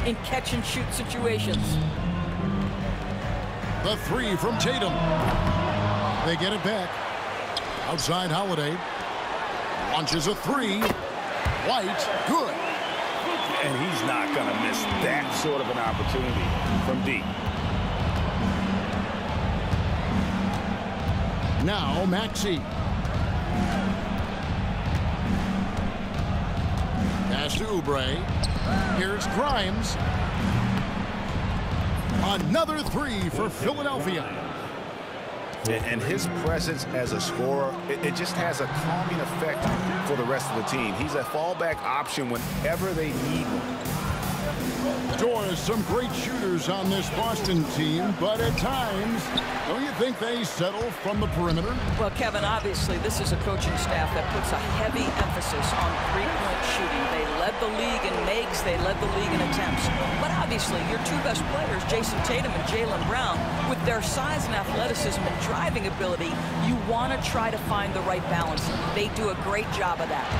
in catch-and-shoot situations. The three from Tatum. They get it back. Outside Holiday. Launches a three. White, good. And he's not going to miss that sort of an opportunity from deep. Now Maxey. Pass to Oubre. Here's Grimes. Another three for Philadelphia. And his presence as a scorer, it just has a calming effect for the rest of the team. He's a fallback option whenever they need one. Doris, some great shooters on this Boston team, but at times, don't you think they settle from the perimeter? Well, Kevin, obviously, this is a coaching staff that puts a heavy emphasis on three-point shooting. They led the league in makes, they led the league in attempts. But obviously, your two best players, Jason Tatum and Jaylen Brown, with their size and athleticism and driving ability, you want to try to find the right balance. They do a great job of that.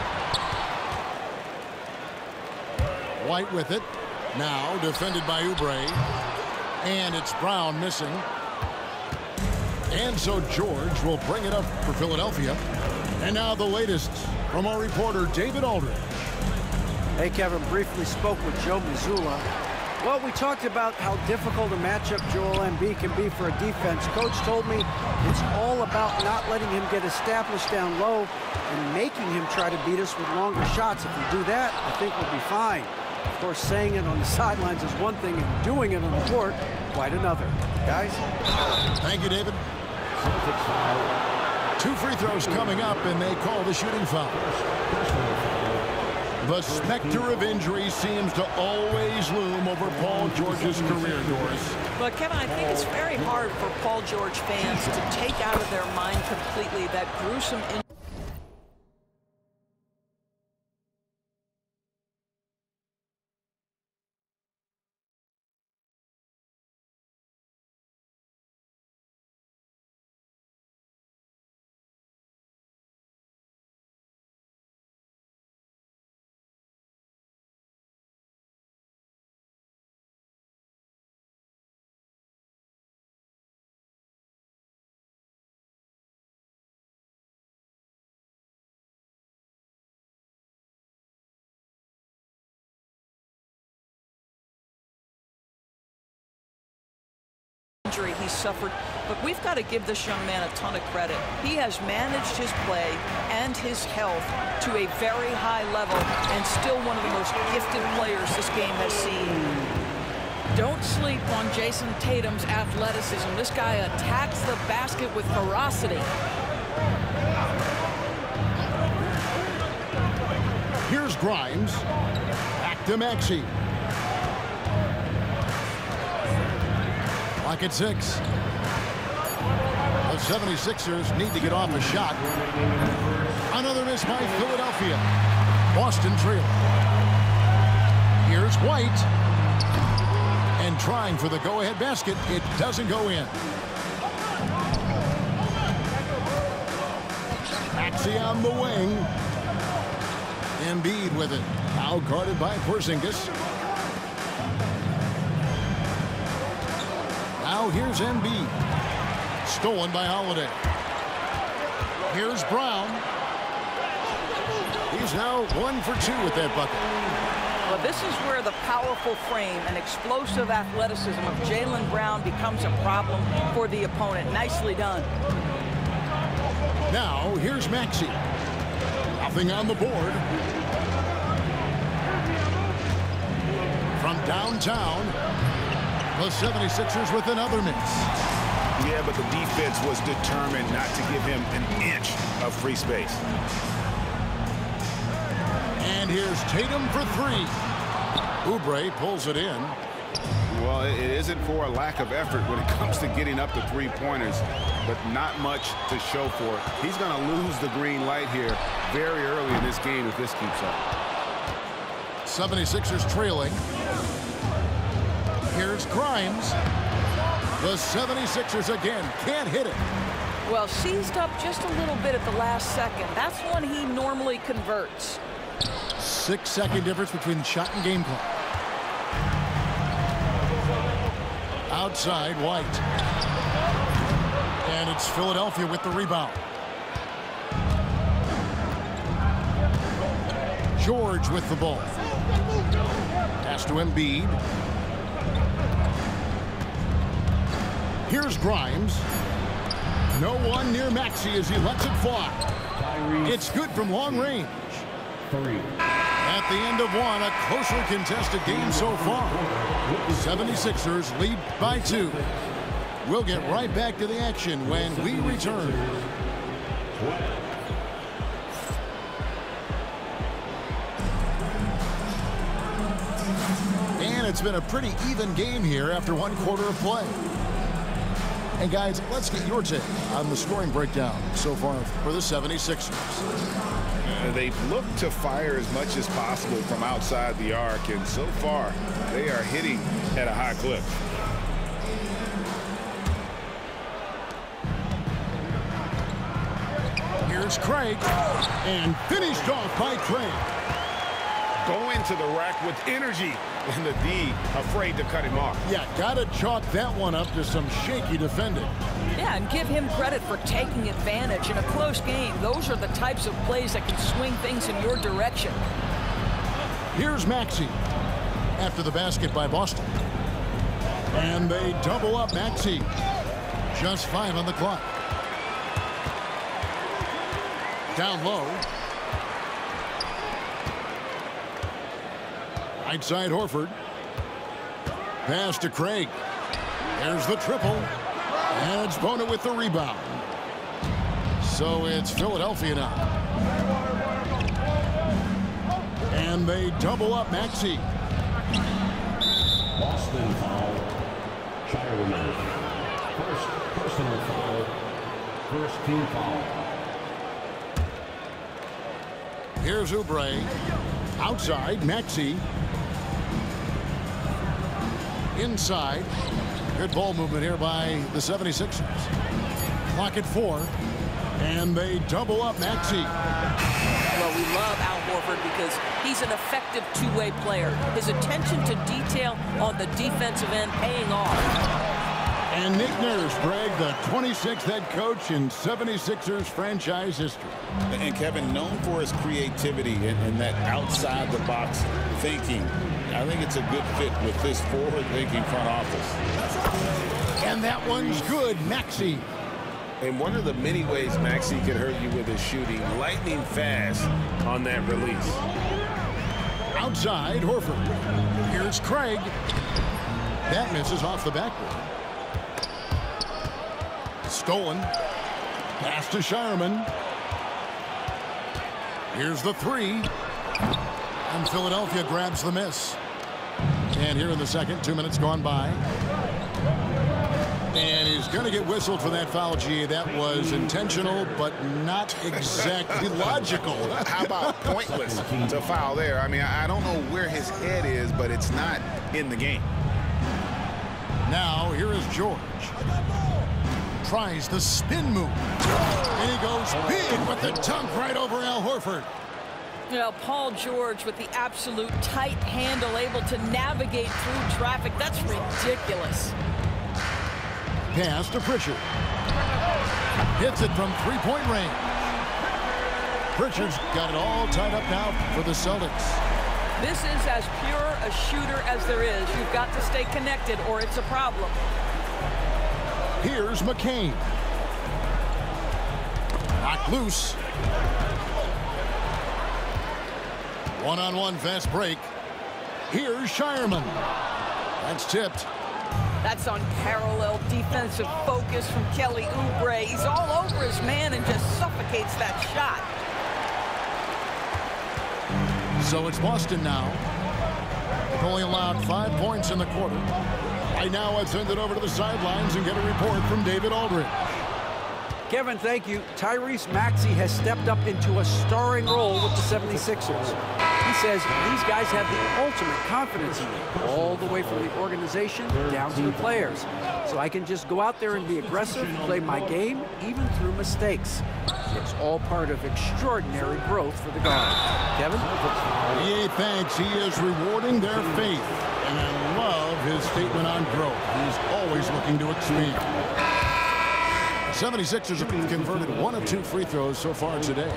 White with it. Now defended by Oubre. And it's Brown missing. And so George will bring it up for Philadelphia. And now the latest from our reporter, David Aldridge. Hey, Kevin, briefly spoke with Joe Mazzulla. Well, we talked about how difficult a matchup Joel Embiid can be for a defense. Coach told me it's all about not letting him get established down low and making him try to beat us with longer shots. If we do that, I think we'll be fine. Of course, saying it on the sidelines is one thing, and doing it on the court, quite another. Guys? Thank you, David. Two free throws coming up, and they call the shooting foul. The specter of injury seems to always loom over Paul George's career, Doris. But, Kevin, I think it's very hard for Paul George fans to take out of their mind completely that gruesome injury. He suffered, but we've got to give this young man a ton of credit. He has managed his play and his health to a very high level and still one of the most gifted players this game has seen. Don't sleep on Jason Tatum's athleticism. This guy attacks the basket with ferocity. Here's Grimes. Back to Maxey. Lock at 6. The 76ers need to get off a shot. Another miss by Philadelphia. Boston trail. Here's White. And trying for the go-ahead basket. It doesn't go in. Maxey on the wing. Embiid with it. Now guarded by Porzingis. Now here's Embiid. Stolen by Holiday. Here's Brown. He's now 1 for 2 with that bucket. Well, this is where the powerful frame and explosive athleticism of Jaylen Brown becomes a problem for the opponent. Nicely done. Now here's Maxey. Nothing on the board. From downtown, the 76ers with another miss. Yeah, but the defense was determined not to give him an inch of free space. And here's Tatum for 3. Oubre pulls it in. Well, it isn't for a lack of effort when it comes to getting up the three-pointers, but not much to show for it. He's going to lose the green light here very early in this game if this keeps up. 76ers trailing. Here's Grimes. The 76ers again can't hit it. Well, seized up just a little bit at the last second. That's when he normally converts. 6-second difference between shot and game clock. outside, White. And it's Philadelphia with the rebound. George with the ball. Pass to Embiid. Here's Grimes. No one near Maxey as he lets it fly. It's good from long range. At the end of one, a closely contested game so far. 76ers lead by 2. We'll get right back to the action when we return. And it's been a pretty even game here after 1 quarter of play. And guys, let's get your take on the scoring breakdown so far for the 76ers. They've looked to fire as much as possible from outside the arc, and so far they are hitting at a high clip. Here's Craig, and finished off by Craig. Going to the rack with energy, and the D afraid to cut him off. Yeah, gotta chalk that one up to some shaky defending. Yeah, and give him credit for taking advantage in a close game. Those are the types of plays that can swing things in your direction. Here's Maxey after the basket by Boston. And they double up Maxey. Just 5 on the clock. Down low. Right side Horford. Pass to Craig. There's the triple. And it's Bona with the rebound. So it's Philadelphia now. And they double up Maxey. Boston foul. Shireman. First personal foul. First team foul. Here's Oubre. Outside, Maxey. Inside. Good ball movement here by the 76ers. Clock at 4. And they double up Maxey. Well, we love Al Horford because he's an effective two-way player. His attention to detail on the defensive end paying off. And Nick Nurse, Greg, the 26th head coach in 76ers franchise history. And Kevin, known for his creativity and that outside-the-box thinking, I think it's a good fit with this forward-thinking front office. And that one's good, Maxey. And one of the many ways Maxey can hurt you with his shooting, lightning fast on that release. Outside, Horford. Here's Craig. That misses off the backboard. Stolen. Pass to Shireman. Here's the 3. And Philadelphia grabs the miss. And here in the second, 2 minutes gone by. And he's going to get whistled for that foul, G. That was intentional, but not exactly logical. How about pointless to foul there? I mean, I don't know where his head is, but it's not in the game. Now, here is George. Tries the spin move. And he goes big with the dunk right over Al Horford. You know, Paul George with the absolute tight handle, able to navigate through traffic. That's ridiculous. Pass to Pritchard. Hits it from three-point range. Pritchard's got it all tied up now for the Celtics. This is as pure a shooter as there is. You've got to stay connected or it's a problem. Here's McCain. Knocked loose. One-on-one fast break. Here's Shireman. That's tipped. That's unparalleled defensive focus from Kelly Oubre. He's all over his man and just suffocates that shot. So it's Boston now. They've only allowed 5 points in the quarter. Right now, I'd send it over to the sidelines and get a report from David Aldridge. Kevin, thank you. Tyrese Maxey has stepped up into a starring role with the 76ers. He says these guys have the ultimate confidence in me, all the way from the organization down to the players. So I can just go out there and be aggressive, play my game, even through mistakes. It's all part of extraordinary growth for the guard. Kevin? EA thanks. He is rewarding their faith. And I love his statement on growth. He's always looking to expand. The 76ers have converted 1 of 2 free throws so far today.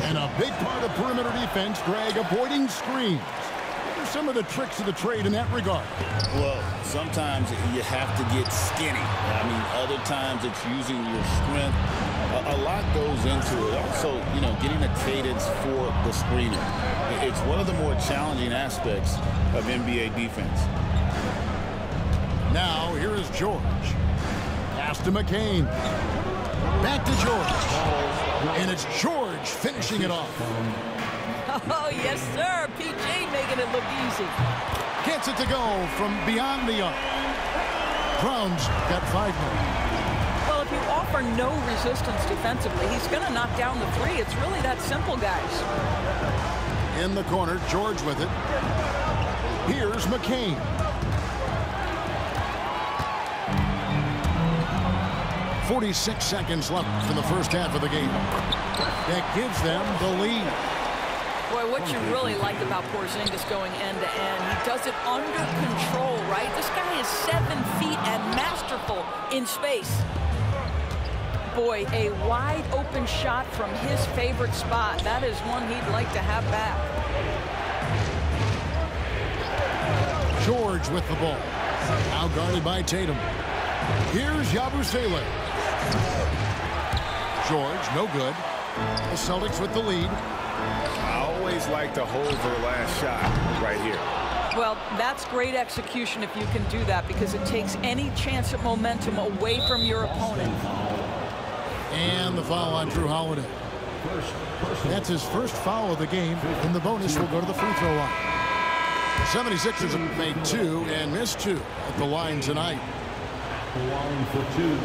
And a big part of perimeter defense, Greg, avoiding screens. What are some of the tricks of the trade in that regard? Well, sometimes you have to get skinny. I mean, other times it's using your strength. A lot goes into it. Also, you know, getting a cadence for the screener. It's one of the more challenging aspects of NBA defense. Now, here is George. Pass to McCain. Back to George. And it's George finishing it off. Oh, yes, sir. PJ making it look easy. Gets it to go from beyond the arc. Brown's got 5 more. Well, if you offer no resistance defensively, he's going to knock down the 3. It's really that simple, guys. In the corner, George with it. Here's McCain. .46 seconds left in the first half of the game. That gives them the lead. Boy, what you really like about Porzingis going end-to-end, he does it under control, right? This guy is 7 feet and masterful in space. Boy, a wide-open shot from his favorite spot. That is one he'd like to have back. George with the ball. Now guarded by Tatum. Here's Yabusele. George, no good. The Celtics with the lead. I always like to hold for the last shot right here. Well, that's great execution if you can do that, because it takes any chance at momentum away from your opponent. And the foul on Drew Holiday. That's his first foul of the game, and the bonus will go to the free throw line. The 76ers have made 2 and missed 2 at the line tonight. Line for 2.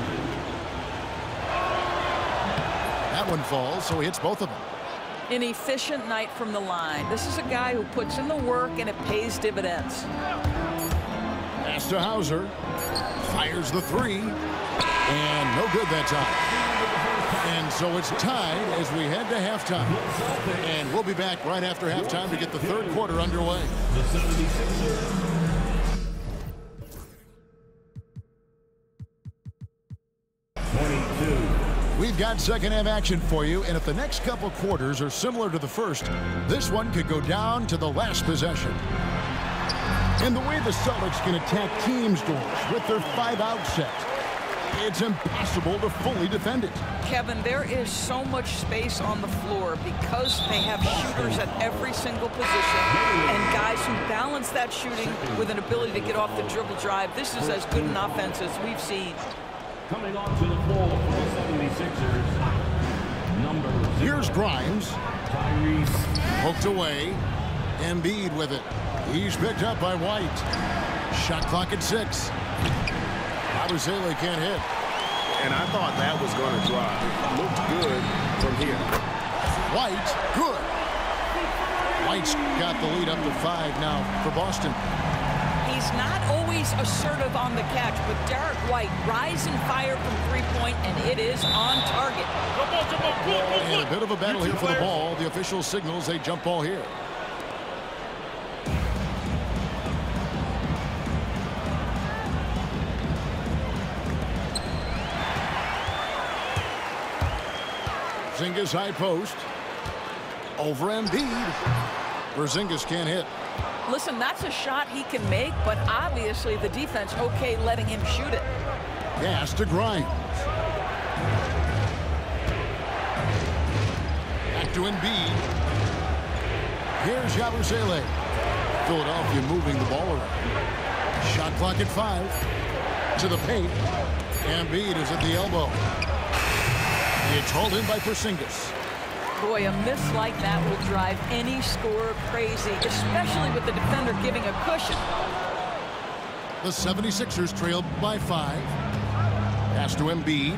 That one falls, so he hits both of them. An efficient night from the line. This is a guy who puts in the work, and it pays dividends. Pass to Hauser. Fires the 3. And no good that time. And so it's tied as we head to halftime. And we'll be back right after halftime to get the third quarter underway. The 76ers. We've got second half action for you, and if the next couple quarters are similar to the first, this one could go down to the last possession. And the way the Celtics can attack teams' doors with their 5-out set, it's impossible to fully defend it. Kevin, there is so much space on the floor because they have shooters at every single position and guys who balance that shooting with an ability to get off the dribble drive. This is as good an offense as we've seen. Coming onto the floor for the 76ers, number 0. Here's Grimes. Tyrese. Poked away. Embiid with it. He's picked up by White. Shot clock at 6. Yabusele can't hit. And I thought that was going to drive. Looked good from here. White, good. White's got the lead up to 5 now for Boston. He's not always assertive on the catch, but Derek White rise and fire from 3-point, and it is on target. And a bit of a battle here for the ball. The official signals a jump ball here. Porzingis high post. Over Embiid. Porzingis can't hit. Listen, that's a shot he can make, but obviously the defense okay letting him shoot it. Pass to Grimes. Back to Embiid. Here's Yabusele. Philadelphia moving the ball around. Shot clock at 5. To the paint. Embiid is at the elbow. It's hauled in by Porzingis. Boy, a miss like that will drive any scorer crazy, especially with the defender giving a cushion. The 76ers trail by 5. Pass to Embiid.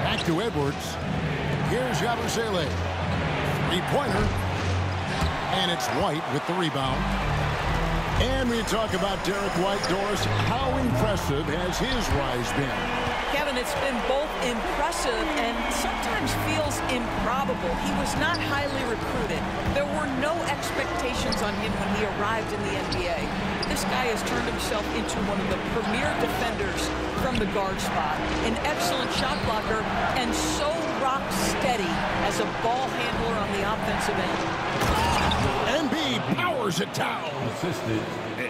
Back to Edwards. Here's Yabusele. 3-pointer. And it's White with the rebound. And we talk about Derek White, Doris. How impressive has his rise been? Kevin, it's been both impressive and sometimes feels improbable. He was not highly recruited. There were no expectations on him when he arrived in the NBA. This guy has turned himself into one of the premier defenders from the guard spot, an excellent shot blocker, and so rock steady as a ball handler on the offensive end. Embiid powers it down. Assisted.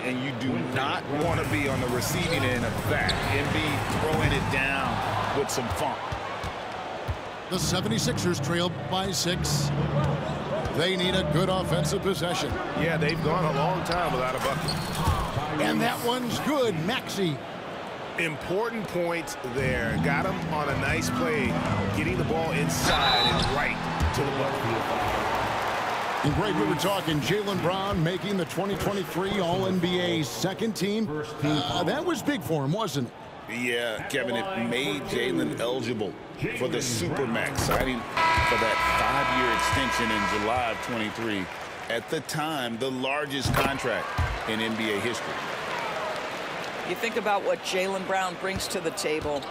And you do not want to be on the receiving end of that. Embiid throwing it down with some funk. The 76ers trail by 6. They need a good offensive possession. Yeah, they've gone a long time without a bucket. And that one's good. Maxey. Important points there. Got him on a nice play, getting the ball inside and right to the bucket. And Greg, we were talking Jaylen Brown making the 2023 All-NBA second team. That was big for him, wasn't it? Yeah, Kevin, it made Jaylen eligible for the Supermax signing for that 5-year extension in July of 23. At the time, the largest contract in NBA history. You think about what Jaylen Brown brings to the table.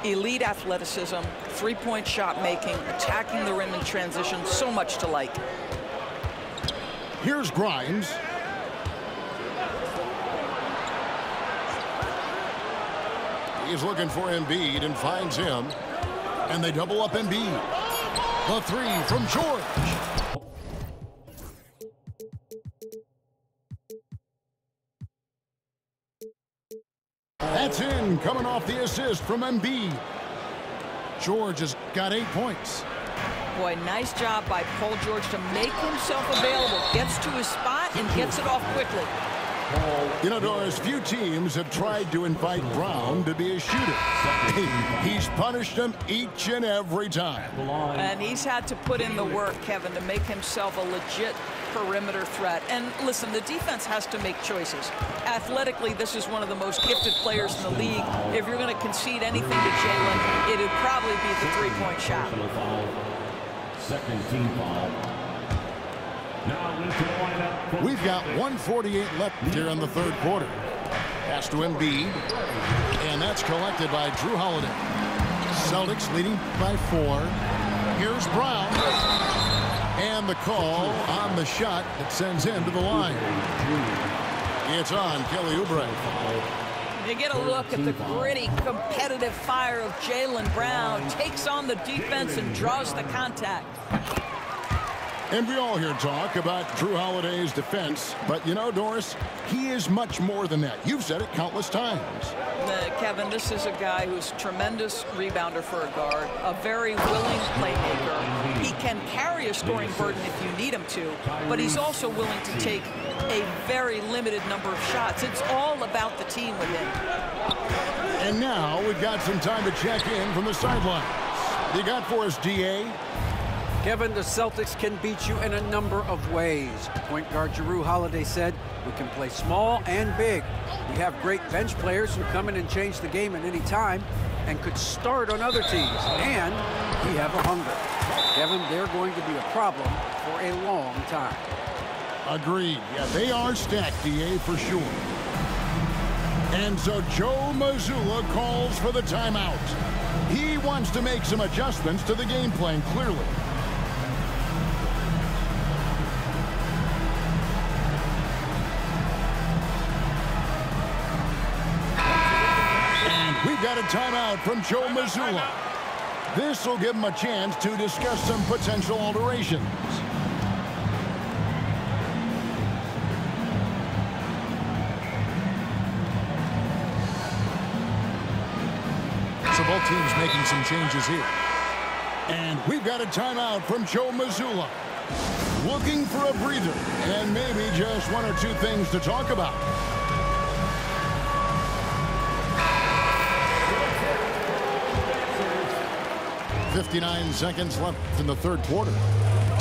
Elite athleticism, three-point shot making, attacking the rim in transition, so much to like. Here's Grimes. He's looking for Embiid and finds him. And they double up Embiid. The three from George. That's in, coming off the assist from Embiid. George has got 8 points. Boy, nice job by Paul George to make himself available. Gets to his spot and gets it off quickly. You know, Doris, few teams have tried to invite Brown to be a shooter. He's punished them each and every time. And he's had to put in the work, Kevin, to make himself a legit perimeter threat. And listen, the defense has to make choices. Athletically, this is one of the most gifted players in the league. If you're going to concede anything to Jaylen, it'd probably be the three-point shot. Second team foul. Now into the lineup. We've got 1:48 left here in the third quarter. Pass to Embiid, and that's collected by Drew Holiday. Celtics leading by 4. Here's Brown, and the call on the shot that sends him to the line. It's on Kelly Oubre. You get a look at the gritty, competitive fire of Jaylen Brown. Takes on the defense and draws the contact. And we all hear talk about Drew Holiday's defense, but you know, Doris, he is much more than that. You've said it countless times. Kevin, this is a guy who's a tremendous rebounder for a guard, a very willing playmaker. He can carry a scoring burden if you need him to, but he's also willing to take a very limited number of shots. It's all about the team with him. And now we've got some time to check in from the sidelines. You got for us, D.A.? Kevin, the Celtics can beat you in a number of ways. Point guard Drew Holiday said, we can play small and big. We have great bench players who come in and change the game at any time and could start on other teams. And we have a hunger. Kevin, they're going to be a problem for a long time. Agreed. Yeah, they are stacked, D.A., for sure. And so Joe Mazzulla calls for the timeout. He wants to make some adjustments to the game plan, clearly. We've got a timeout from Joe Mazzulla. This will give him a chance to discuss some potential alterations. So both teams making some changes here. And we've got a timeout from Joe Mazzulla. Looking for a breather and maybe just one or two things to talk about. 59 seconds left in the third quarter.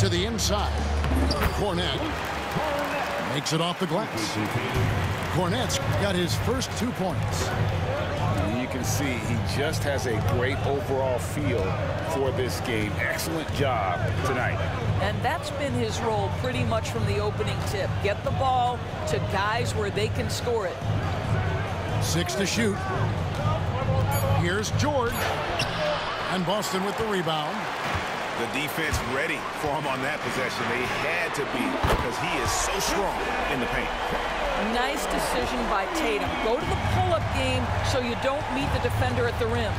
To the inside. Cornet makes it off the glass. Cornet's got his first 2 points. You can see he just has a great overall feel for this game. Excellent job tonight. And that's been his role pretty much from the opening tip. Get the ball to guys where they can score it. 6 to shoot. Here's George. And Boston with the rebound. The defense ready for him on that possession. They had to be because he is so strong in the paint. Nice decision by Tatum. Go to the pull-up game so you don't meet the defender at the rim.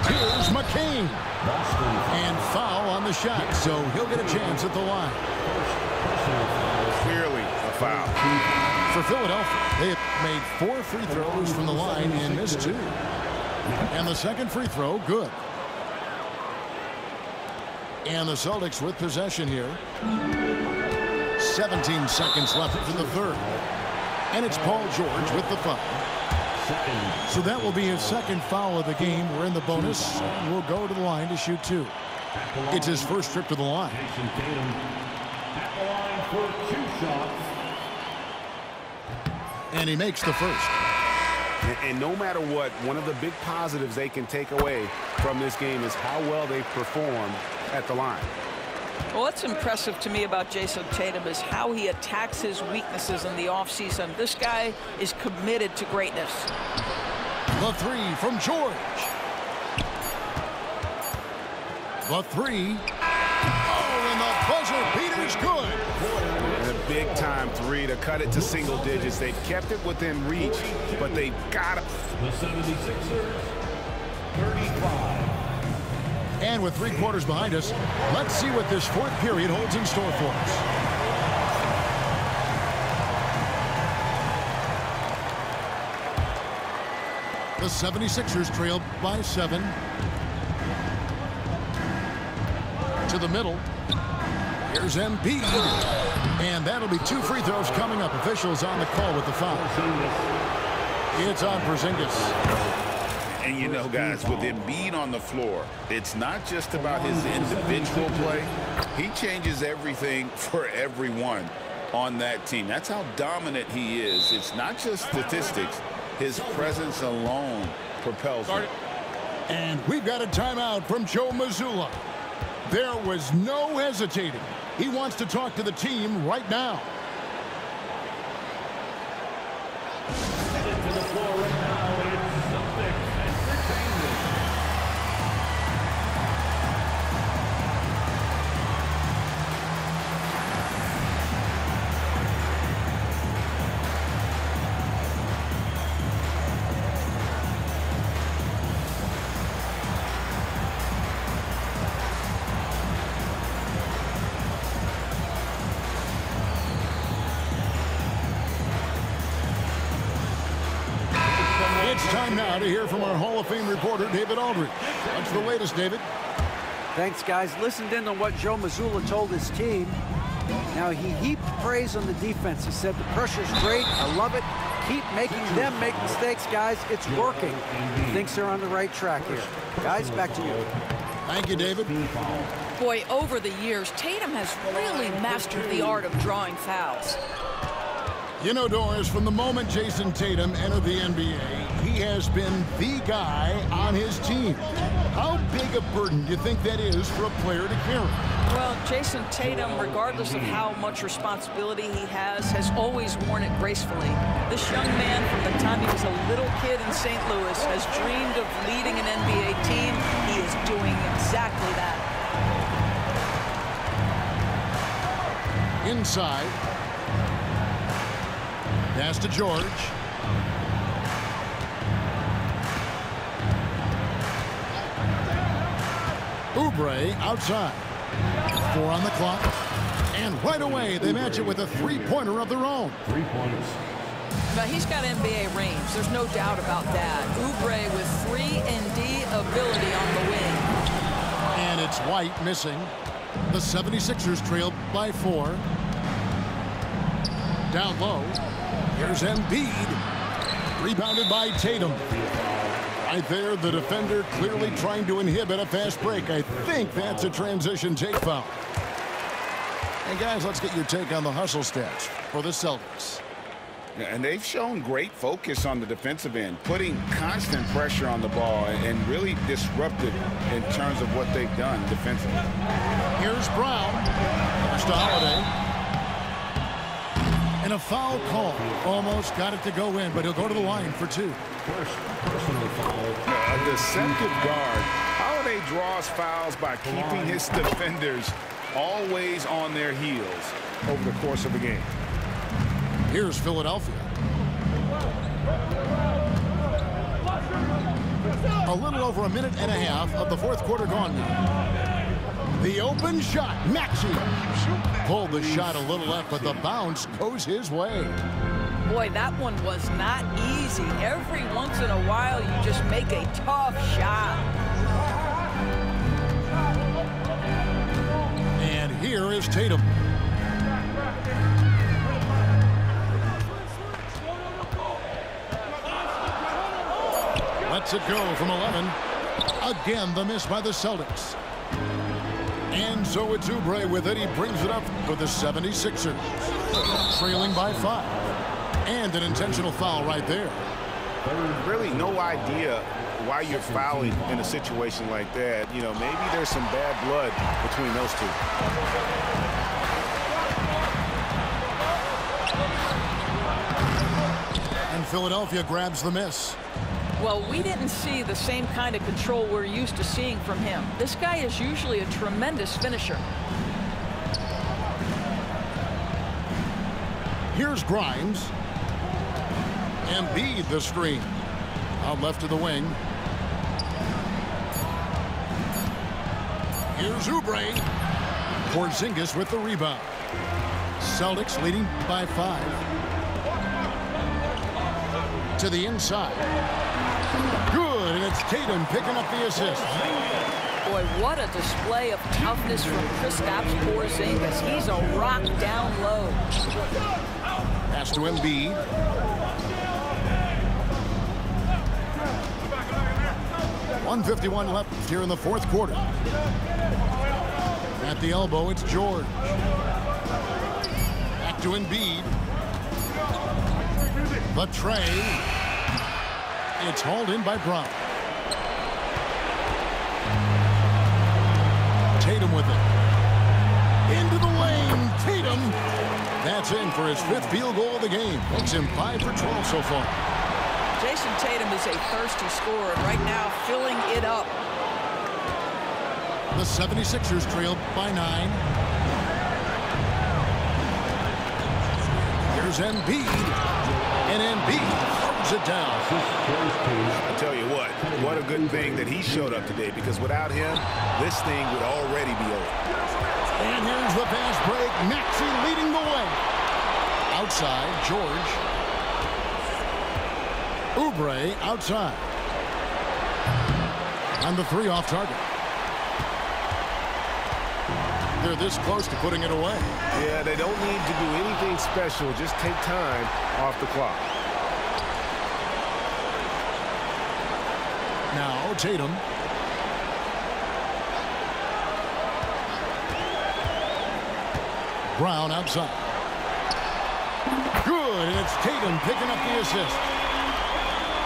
Here's McCain. And foul on the shot, so he'll get a chance at the line. Clearly a foul. For Philadelphia, they have made 4 free throws from the line and missed 2. And the second free throw, good. And the Celtics with possession here. 17 seconds left for the third. And it's Paul George with the foul. So that will be his second foul of the game. We're in the bonus. And we'll go to the line to shoot 2. It's his first trip to the line. At the line for 2 shots. And he makes the first. And no matter what, one of the big positives they can take away from this game is how well they performed at the line. Well, what's impressive to me about Jason Tatum is how he attacks his weaknesses in the offseason. This guy is committed to greatness. The 3 from George. The 3. Oh, and the buzzer beater's good. And a big-time 3 to cut it to single digits. They've kept it within reach, but they've got to. The 76ers, 35. And with 3 quarters behind us, let's see what this fourth period holds in store for us. The 76ers trail by 7. To the middle. Here's Embiid. And that'll be 2 free throws coming up. Officials on the call with the foul. It's on Porzingis. And you know, guys, with Embiid on the floor, it's not just about his individual play. He changes everything for everyone on that team. That's how dominant he is. It's not just statistics. His presence alone propels him. And we've got a timeout from Joe Mazzulla. There was no hesitating. He wants to talk to the team right now. Headed to the floor right now, it's Celtics Entertainment. It's time now to hear from our Hall of Fame reporter, David Aldridge. What's the latest, David? Thanks, guys. Listened in on what Joe Mazzulla told his team. Now, he heaped praise on the defense. He said, the pressure's great. I love it. Keep making them make mistakes, guys. It's working. He thinks they're on the right track here. Guys, back to you. Thank you, David. Boy, over the years, Tatum has really mastered the art of drawing fouls. You know, Doris, from the moment Jason Tatum entered the NBA, he has been the guy on his team. How big a burden do you think that is for a player to carry? Well, Jason Tatum, regardless of how much responsibility he has always worn it gracefully. This young man, from the time he was a little kid in St. Louis, has dreamed of leading an NBA team. He is doing exactly that. Inside. Pass to George. Oubre outside. 4 on the clock. And right away, they match it with a three-pointer of their own. 3 points. Now, he's got NBA range. There's no doubt about that. Oubre with 3-and-D ability on the wing. And it's White missing. The 76ers trail by 4. Down low. Here's Embiid. Rebounded by Tatum. Right there, the defender clearly trying to inhibit a fast break. I think that's a transition take foul. And guys, let's get your take on the hustle stats for the Celtics. And they've shown great focus on the defensive end, putting constant pressure on the ball and really disrupted in terms of what they've done defensively. Here's Brown. Pass to Holiday. And And a foul call. Almost got it to go in, but he'll go to the line for 2. Personal foul. A deceptive guard. Holiday draws fouls by keeping his defenders always on their heels over the course of the game. Here's Philadelphia. A little over a minute and a half of the fourth quarter gone now. The open shot. Maxey pulled the shot a little left, but the bounce goes his way. Boy, that one was not easy. Every once in a while, you just make a tough shot. And here is Tatum. Lets it go from 11. Again, the miss by the Celtics. And so it's Oubre with it. He brings it up for the 76ers. Trailing by 5. And an intentional foul right there. Really no idea why you're fouling in a situation like that. You know, maybe there's some bad blood between those two. And Philadelphia grabs the miss. Well, we didn't see the same kind of control we're used to seeing from him. This guy is usually a tremendous finisher. Here's Grimes. Embiid the screen. Out left to the wing. Here's Oubre. Porzingis with the rebound. Celtics leading by 5. To the inside. Good, and it's Tatum picking up the assist. Boy, what a display of toughness from Kristaps Porzingis. He's a rock down low. Pass to Embiid. .151 left here in the fourth quarter. At the elbow, it's George. Back to Embiid. The tray. It's hauled in by Brown. Tatum with it. Into the lane. Tatum. That's in for his 5th field goal of the game. Makes him 5 for 12 so far. Jason Tatum is a thirsty scorer, and right now filling it up. The 76ers trail by 9. Here's Embiid. And Embiid throws it down. I tell you what a good thing that he showed up today, because without him, this thing would already be over. And here's the fast break. Maxey leading the way. Outside, George. Oubre outside. And the 3 off target. They're this close to putting it away. Yeah, they don't need to do anything special. Just take time off the clock. Now Tatum. Brown outside. Good, and it's Tatum picking up the assist.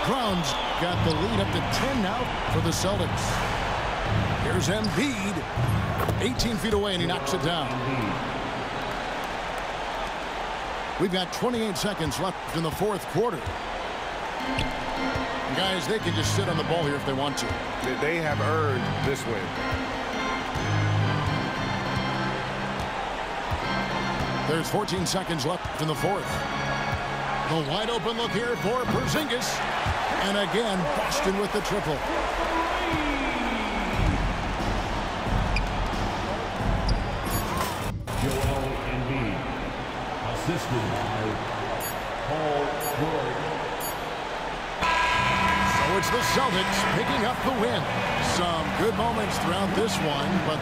Brown's got the lead up to 10 now for the Celtics. Here's Embiid. 18 feet away, and he knocks it down. We've got 28 seconds left in the fourth quarter. Guys, they can just sit on the ball here if they want to. They have earned this win. There's 14 seconds left in the fourth. The wide open look here for Porzingis. And again, Boston with the triple. Joel Embiid, assisted by Paul George. So it's the Celtics picking up the win. Some good moments throughout this one, but